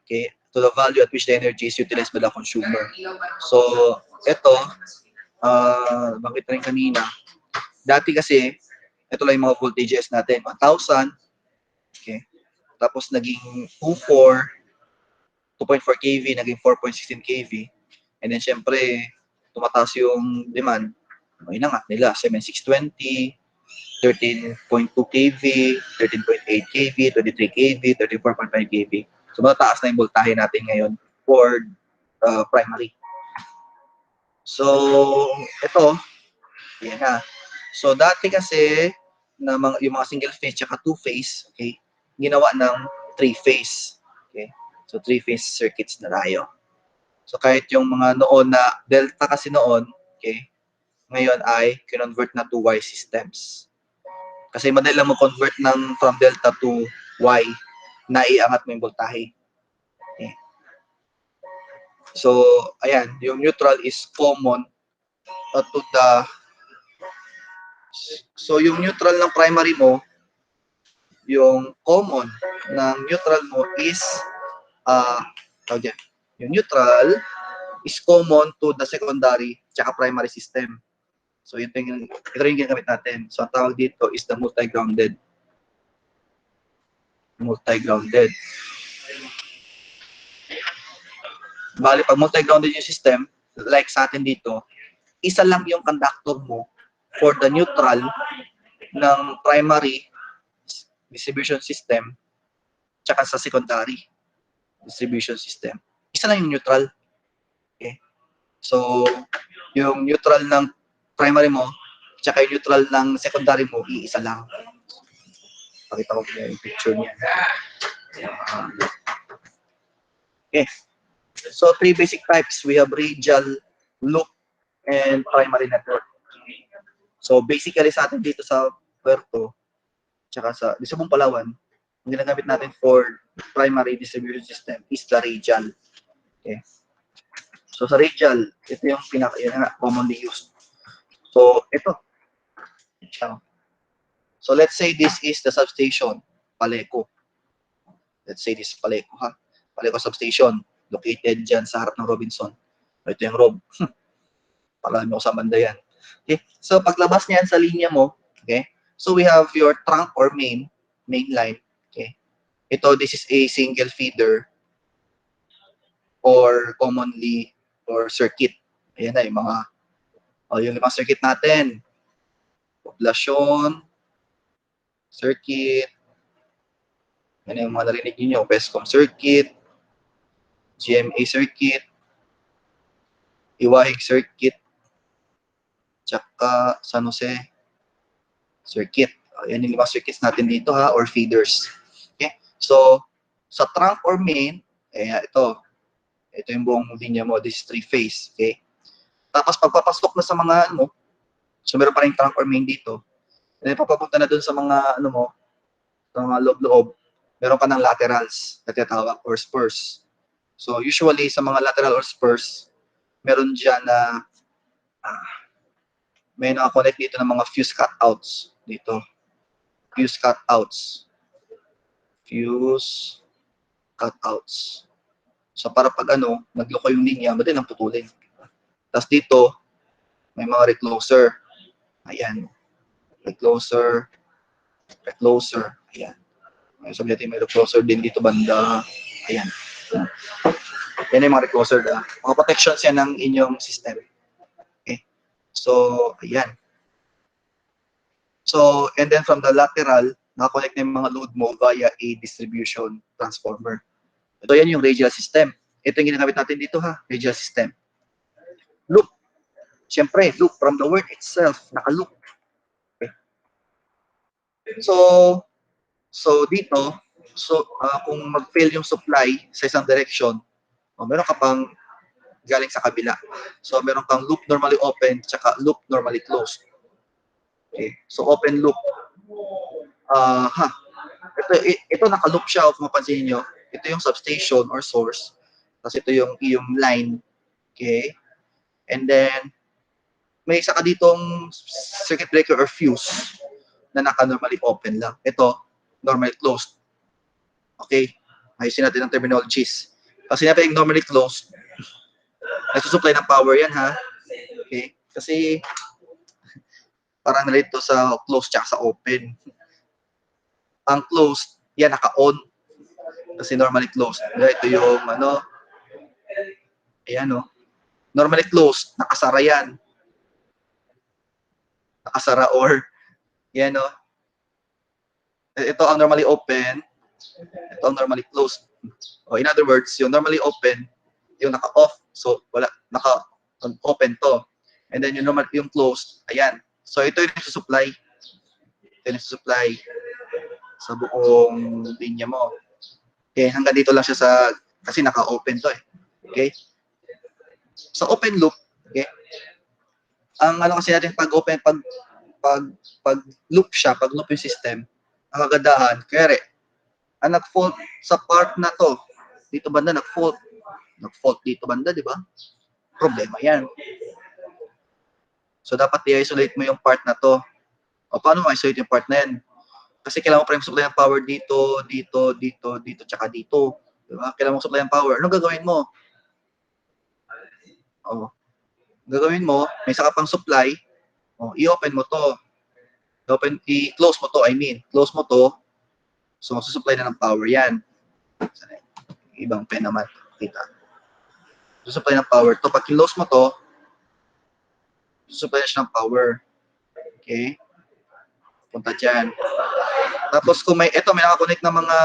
okay, to the value at which the energy is utilized by the consumer. So, ito, bakit rin kanina, dati kasi, ito lang yung mga voltages natin, 1,000, okay, tapos naging 2.4 kV, naging 4.16 kV, and then syempre, tumataas yung demand, inangat nila, 7,620, 13.2 kV, 13.8 kV, 23 kV, 34.5 kV. So, mataas na yung voltahe natin ngayon for primary. So, ito, yan na. So, dati kasi, yung mga single phase tsaka 2-phase, okay, ginawa ng 3-phase. Okay? So, 3-phase circuits na tayo. So, So kahit yung mga noon na delta kasi noon, okay, ngayon ay kinonvert na to Y systems. Kasi madali lang mo-convert ng from delta to Y na iangat mo yung voltahe. Okay. So, ayan, yung neutral is common to the... So, yung neutral ng primary mo, yung common ng neutral mo is, yung neutral is common to the secondary tsaka primary system. So, ito yung ginamit natin. So, ang tawag dito is the multi-grounded. Multi-grounded. Bali, pag multi-grounded yung system, like sa atin dito, isa lang yung conductor mo for the neutral ng primary distribution system tsaka sa secondary distribution system. Isa lang yung neutral. Okay? So, yung neutral ng primary mo tsaka yung neutral ng secondary mo, iisa lang. Pakita ko yung picture niya. Okay. So, three basic types. We have radial, loop, and primary network. So, basically sa atin dito sa Puerto, tsaka sa Lisabong, Palawan, ang ginagamit natin for primary distribution system is the radial. Okay. So, sa radial, ito yung commonly used. So, ito. So, let's say this is the substation, Paleco. Let's say this is Paleco, ha? Paleco substation, located dyan sa harap ng Robinson. Ito yung Rob. Pala mo sa banda yan. Okay? So, paglabas niyan sa linya mo, okay? So, we have your trunk or main line. Okay? Ito, this is a single feeder or commonly or circuit. Ayan na yung mga yung limang circuit natin. Poblasyon, circuit, yan yung mga narinig niyo, PESCOM circuit, GMA circuit, Iwahig circuit, tsaka San Jose circuit. Yan yung limang circuits natin dito, ha, or feeders. Okay? So, sa trunk or main, ito yung buong linya mo, this is three-phase. Okay? Tapos pagpapasok na sa mga so meron pa rin trunk or main dito. And then papapunta na dun sa mga sa mga loob-loob, meron ka ng laterals na tinatawag or spurs. So usually sa mga lateral or spurs, meron dyan na may nakakonect dito ng mga fuse cutouts dito. Fuse cutouts. Fuse cutouts. So para pag nagloko yung linya, madali lang putulin. Tapos dito, may mga recloser. Ayan. Recloser. Ayan. Sabi natin may recloser din dito banda. Ayan. Yan yung mga recloser. Mga protections yan ng inyong system. Okay. So, ayan. So, and then from the lateral, nakakonect na yung mga load mo via a distribution transformer. Ito yan yung radial system. Ito yung ginagamit natin dito, ha. Radial system. Loop. Siyempre, loop from the word itself, naka-loop. Okay. So dito, kung mag-fail yung supply sa isang direction, meron ka pang galing sa kabila. So, meron kang loop normally open, tsaka loop normally closed. Okay. So, open loop. Ito naka-loop siya, kung mapansin nyo. Ito yung substation or source. Tapos ito yung line. Okay. And then, may isa ka ditong circuit breaker or fuse na naka-normally open lang. Ito, normally closed. Okay? Ayusin natin ang terminologies. Kasi sinabi yung normally closed, nagsusupply ng power yan, ha? Okay? Kasi, parang relate to sa closed tsaka sa open. Ang closed, yan, naka-on. Kasi normally closed. Ito yung, ayan, normally closed, nakasara yan. Nakasara or, yan, ito ang normally open, ito ang normally closed. O, in other words, yung normally open, yung naka-off, so wala, naka-open to. And then yung closed, ayan. So ito yung supply. Ito yung supply sa buong linya mo. Okay, hanggang dito lang siya kasi naka-open to eh. Okay? Sa open loop, okay? Ang ano kasi natin pag open, pag loop siya, pag loop yung system, ang kagandahan, kaya ang nag-fault sa part na to, dito banda nag-fault dito banda, di ba? Problema yan. So, dapat i-isolate mo yung part na to. O, paano ma-isolate yung part na yan? Kasi kailangan mo pa rin supply ng power dito, tsaka dito. Diba? Kailangan mo supply ng power. Anong gagawin mo? O, gagawin mo, may saka pang supply, i-open mo to. I-close mo to, Close mo to, so magsusupply na ng power yan. Ibang pen naman. Kita. Susupply ng power to. Pag close mo to, susupply na siya ng power. Okay? Punta dyan. Tapos kung may nakakonect na mga,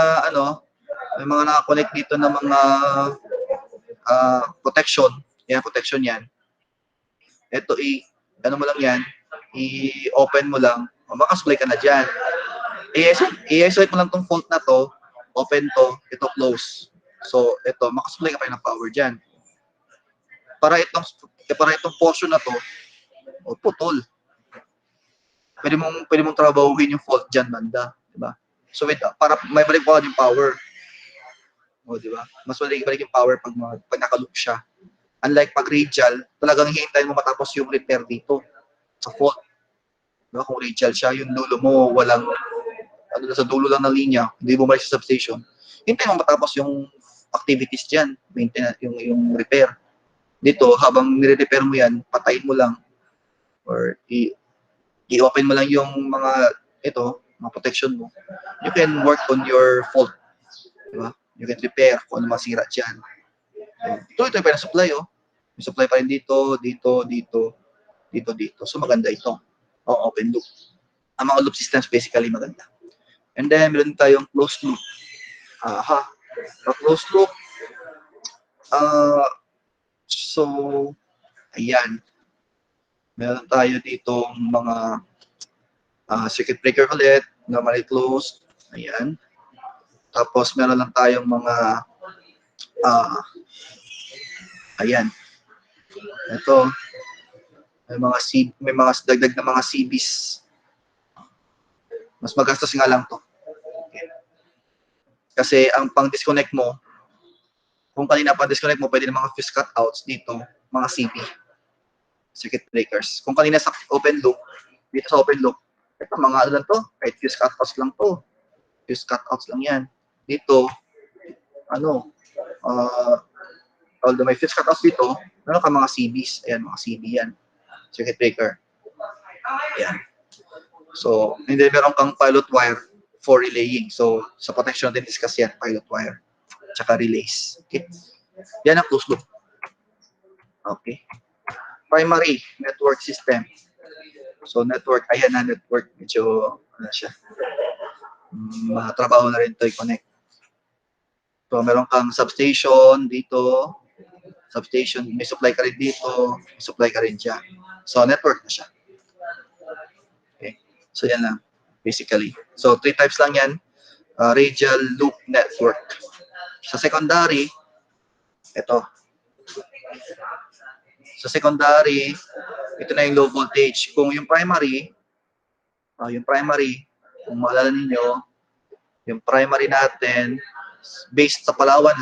may mga nakakonect dito na mga protection. Yan, protection yan. Ito, ano mo lang yan, i-open mo lang, makasupply ka na dyan. I-isolate mo lang tong fault na to, open to, ito close. So, ito, makasupply ka pa ng power dyan. Para itong portion na to, putol. Pwede mong trabahuhin yung fault dyan, banda. Diba? So, para may balik pa yung power. Diba? Mas balik yung power pag nakaloop siya. Unlike pag radial, talagang hihintayin mo matapos yung repair dito sa fault. Diba? Kung radial siya, yung dulo mo, walang, sa dulo lang ng linya, hindi mo balik sa substation. Hintayin mo matapos yung activities dyan, maintenance, yung repair. Dito, habang nire-repair mo yan, patayin mo lang or i-open mo lang yung mga mga protection mo. You can work on your fault. Diba? You can repair kung ano masira dyan. Ito yung pwede supply, May supply pa rin dito. So, maganda ito. Open loop. Ang mga loop systems basically maganda. And then, meron tayong closed loop. Closed loop. So, ayan. Meron tayo dito mga circuit breaker ulit, normally closed. Ayan. Tapos, meron lang tayong mga ayan. Ito, may mga dagdag na mga CBs. Mas magastos nga lang to. Okay. Kasi ang pang-disconnect mo, kung kanina pang-disconnect mo, pwede na mga fuse cutouts dito, mga CB. Circuit breakers. Kung kanina sa open loop, dito sa open loop, ito mga lang to, kahit fuse cutouts lang to. Fuse cutouts lang yan. Dito, although may fuse cutouts dito, meron ka mga CBs. Ayan, mga CB yan. Circuit breaker. Ayan. So, hindi meron kang pilot wire for relaying. So, sa protection din discuss yan, pilot wire. Tsaka relays. Okay? Yan ang closed loop. Okay. Primary network system. So, network, ayan na network. Medyo, siya. Trabaho na rin ito i-connect. So, meron kang substation dito. Substation, may supply ka rin dito. May supply ka rin dyan. So, network na siya. Okay. So, yan lang. Basically. So, 3 types lang yan. Radial loop network. Sa secondary, ito. Sa secondary, ito na yung low voltage. Kung yung primary, kung maalala ninyo, yung primary natin, based sa Palawan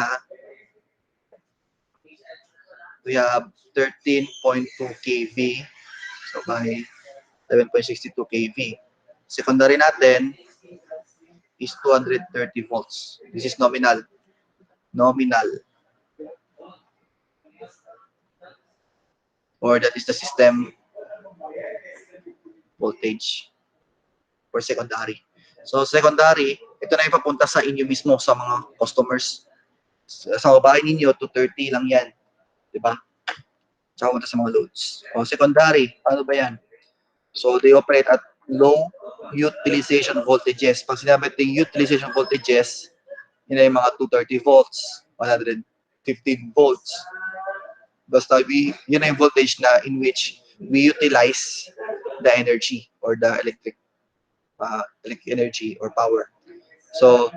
we have 13.2 kV. So, by 11.62 kV. Secondary natin is 230 volts. This is nominal. Or that is the system voltage for secondary. So, secondary, ito na yung papunta sa inyo mismo sa mga customers. Sa bahay ninyo, 230 lang yan. Diba? Tsaka punta sa mga loads. O, secondary, ano ba yan? So, they operate at low utilization voltages. Pag sinabi natin utilization voltages, yun ay mga 230 volts, 115 volts. Basta yun ay yung voltage na in which we utilize the energy or the electric energy or power. So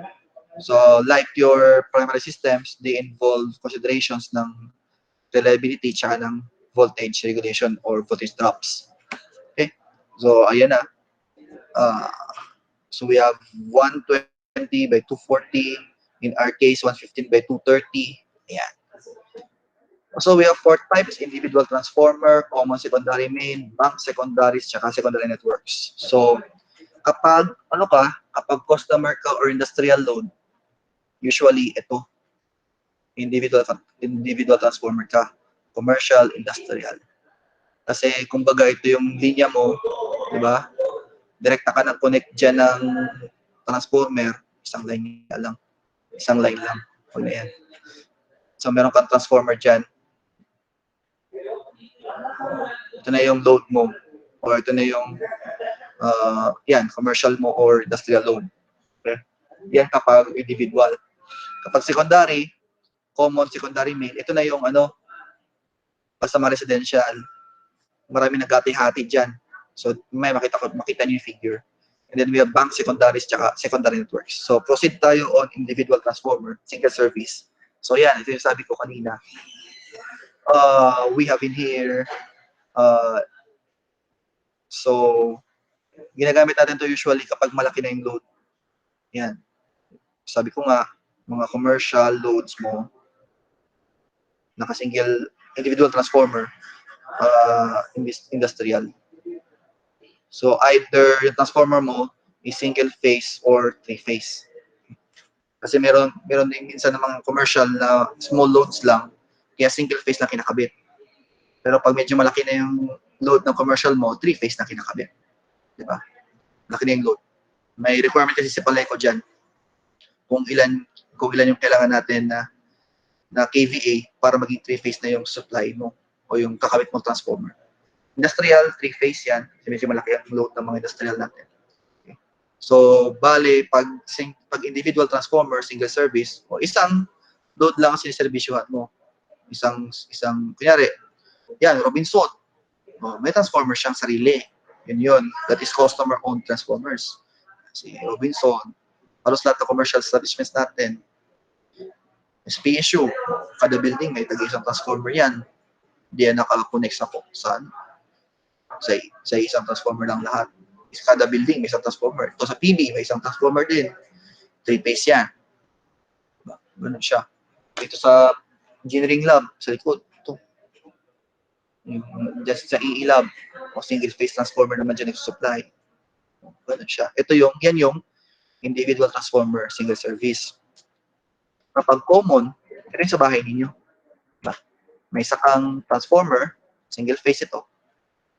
like your primary systems, they involve considerations ng reliability, tsaka ng voltage regulation or voltage drops. Okay? So, ayan na. So, we have 120 by 240. In our case, 115 by 230. Ayan. So, we have 4 types: individual transformer, common secondary main, bank secondaries, tsaka secondary networks. So, kapag customer ka or industrial load, usually ito, individual transformer ka, commercial, industrial. Kasi kumbaga ito yung linya mo, di ba? Direkta ka nag-connect dyan ng transformer, isang line lang. Isang line lang. Huwag na yan. So meron kang transformer dyan. Ito na yung load mo. Or ito na yung commercial mo or industrial load. Okay? Yan kapag individual. Kapag secondary, common secondary main, ito na yung basta mga residential, marami nagati-hati dyan. So, may makita niyo yung figure. And then we have bank secondaries tsaka secondary networks. So, proceed tayo on individual transformer, single service. So, yan. Ito yung sabi ko kanina. We have in here, so, ginagamit natin to usually kapag malaki na yung load. Yan. Sabi ko nga, mga commercial loads mo, naka-single individual transformer, industrial. So, either yung transformer mo is single phase or three phase. Kasi meron din minsan ng mga commercial na small loads lang, kaya single phase na kinakabit. Pero pag medyo malaki na yung load ng commercial mo, three phase na kinakabit. Di ba? Malaki na yung load. May requirement kasi si Paleco dyan. Kung ilan yung kailangan natin na kVA para maging three phase na yung supply mo o yung kakabit mong transformer. Industrial, three phase yan. Kasi medyo malaki ang load ng mga industrial natin. Okay. So, bale, pag individual transformer, single service, o isang load lang ang siniservisyohan mo. Kunyari, yan, Robinson. May transformer siyang sarili. Yun. That is customer-owned transformers. Si Robinson, halos lahat ng commercial establishments natin, SPSU, kada building may tag-isang transformer yan. Hindi yan nakakonect sa isang transformer lang lahat. Kada building may isang transformer. Ito sa PB, may isang transformer din. Three-phase yan. Ganun siya. Ito sa engineering lab, sa likod, ito. Just sa EE lab, o single-phase transformer naman dyan nagsusupply. Ganun siya. Yan yung individual transformer, single service. Kapag common, rin sa bahay ninyo. May isa kang transformer, single phase ito.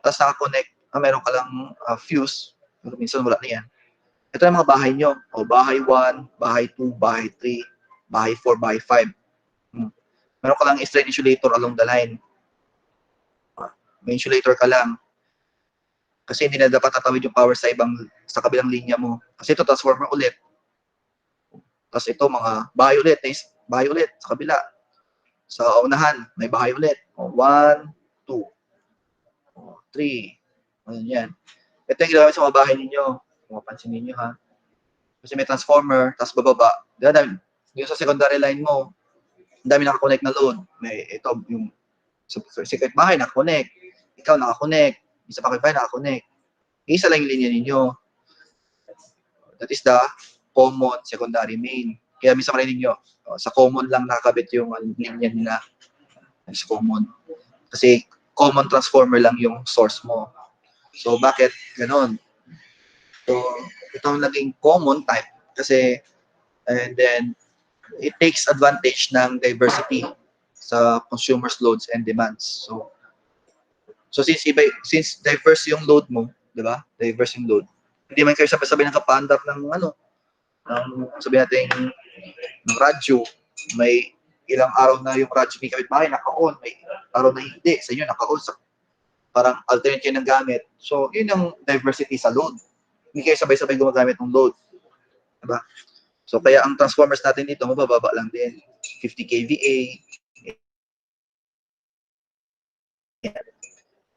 Tapos naka-connect, meron ka lang fuse, pero minsan wala na yan. Ito yung mga bahay nyo. O bahay 1, bahay 2, bahay 3, bahay 4, bahay 5. Meron ka lang straight insulator along the line. May insulator ka lang. Kasi hindi na dapat tatawid yung power sa kabilang linya mo. Kasi ito transformer ulit. Tapos ito mga bahay ulit sa kabila. Sa unahan, may bahay ulit. 1, 2, 3. Ano yan. Ito yung ginamit sa mga bahay ninyo. Kung mapansin ninyo ha. Kasi may transformer, tapos bababa. Yung sa secondary line mo, ang dami nakakonect na load. Ito, yung sa bahay nakakonect. Ikaw nakakonect. Isa pa bahay nakakonect. Isa lang yung linya ninyo. That is the common secondary main. Kaya minsan marinig nyo, sa common lang nakakabit yung linya nila. Sa common. Kasi common transformer lang yung source mo. So, bakit ganon? So, ito ang naging common type kasi and then it takes advantage ng diversity sa consumers' loads and demands. So since diverse yung load mo, di ba? Diverse yung load. Hindi man kayo sabay-sabay nakapaandar ng sabihin natin ng radyo, may ilang araw na yung radyo may kapitbahay naka-on, may araw na hindi, sa inyo naka-on, parang alternate kayo ng gamit. So, yun ang diversity sa load. Hindi kayo sabay-sabay gumagamit ng load. Diba? So, kaya ang transformers natin dito, mabababa lang din. 50 kVA.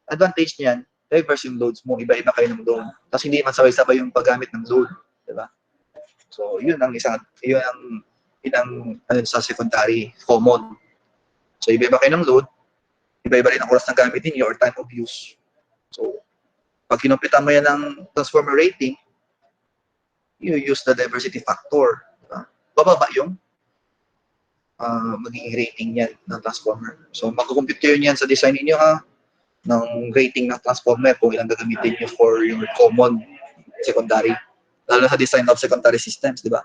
Advantage niyan, diverse yung loads mo, iba-iba kayo ng load. Tapos hindi man sabay-sabay yung paggamit ng load. Diba? So, yun ang sa secondary, common. So, iba-iba kayo ng load, Iba-iba rin ang oras na gamitin niyo or time of use. So, pag kinumpitan mo yan ng transformer rating, you use the diversity factor. Diba? Bababa yung magiging rating niyan ng transformer. So, magkukompute kayo niyan sa design niyo ha, ng rating ng transformer kung ilang gagamitin niyo for your common secondary. Lalo sa design of secondary systems, di ba?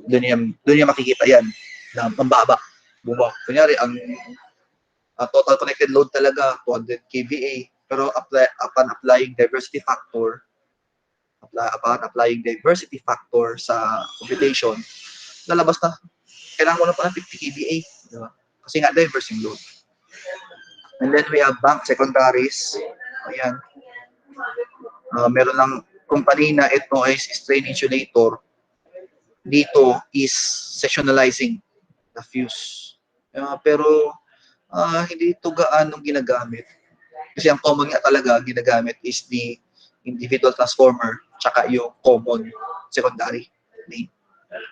Doon niya makikita yan na mambaba. Kunyari, ang total connected load talaga 200 kVA, pero upon applying diversity factor, sa computation, lalabas na kailangan mo na pala 50 kVA, di ba? Kasi nga diverse yung load. And then we have bank secondaries. Ayan. Meron lang company na ito ay strain insulator. Dito is sectionalizing the fuse. Pero hindi ito gaanong ginagamit. Kasi ang common nga talaga ginagamit is the individual transformer tsaka yung common secondary main.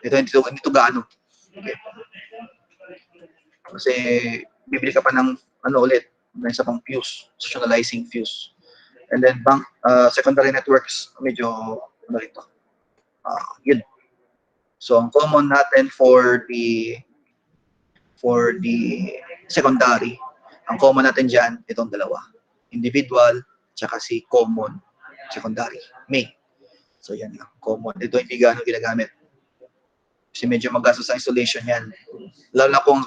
Ito hindi ito gaano. Okay. Kasi bibili ka pa ng ulit, na isa pang fuse, sectionalizing fuse. And then bank secondary networks, medyo rito. Yun. So ang common natin for the secondary, ang common natin diyan itong dalawa. Individual tsaka si common secondary main. So yan lang, common. Ito hindi gaano ginagamit. Kasi medyo magastos sa installation yan. Lalo na kung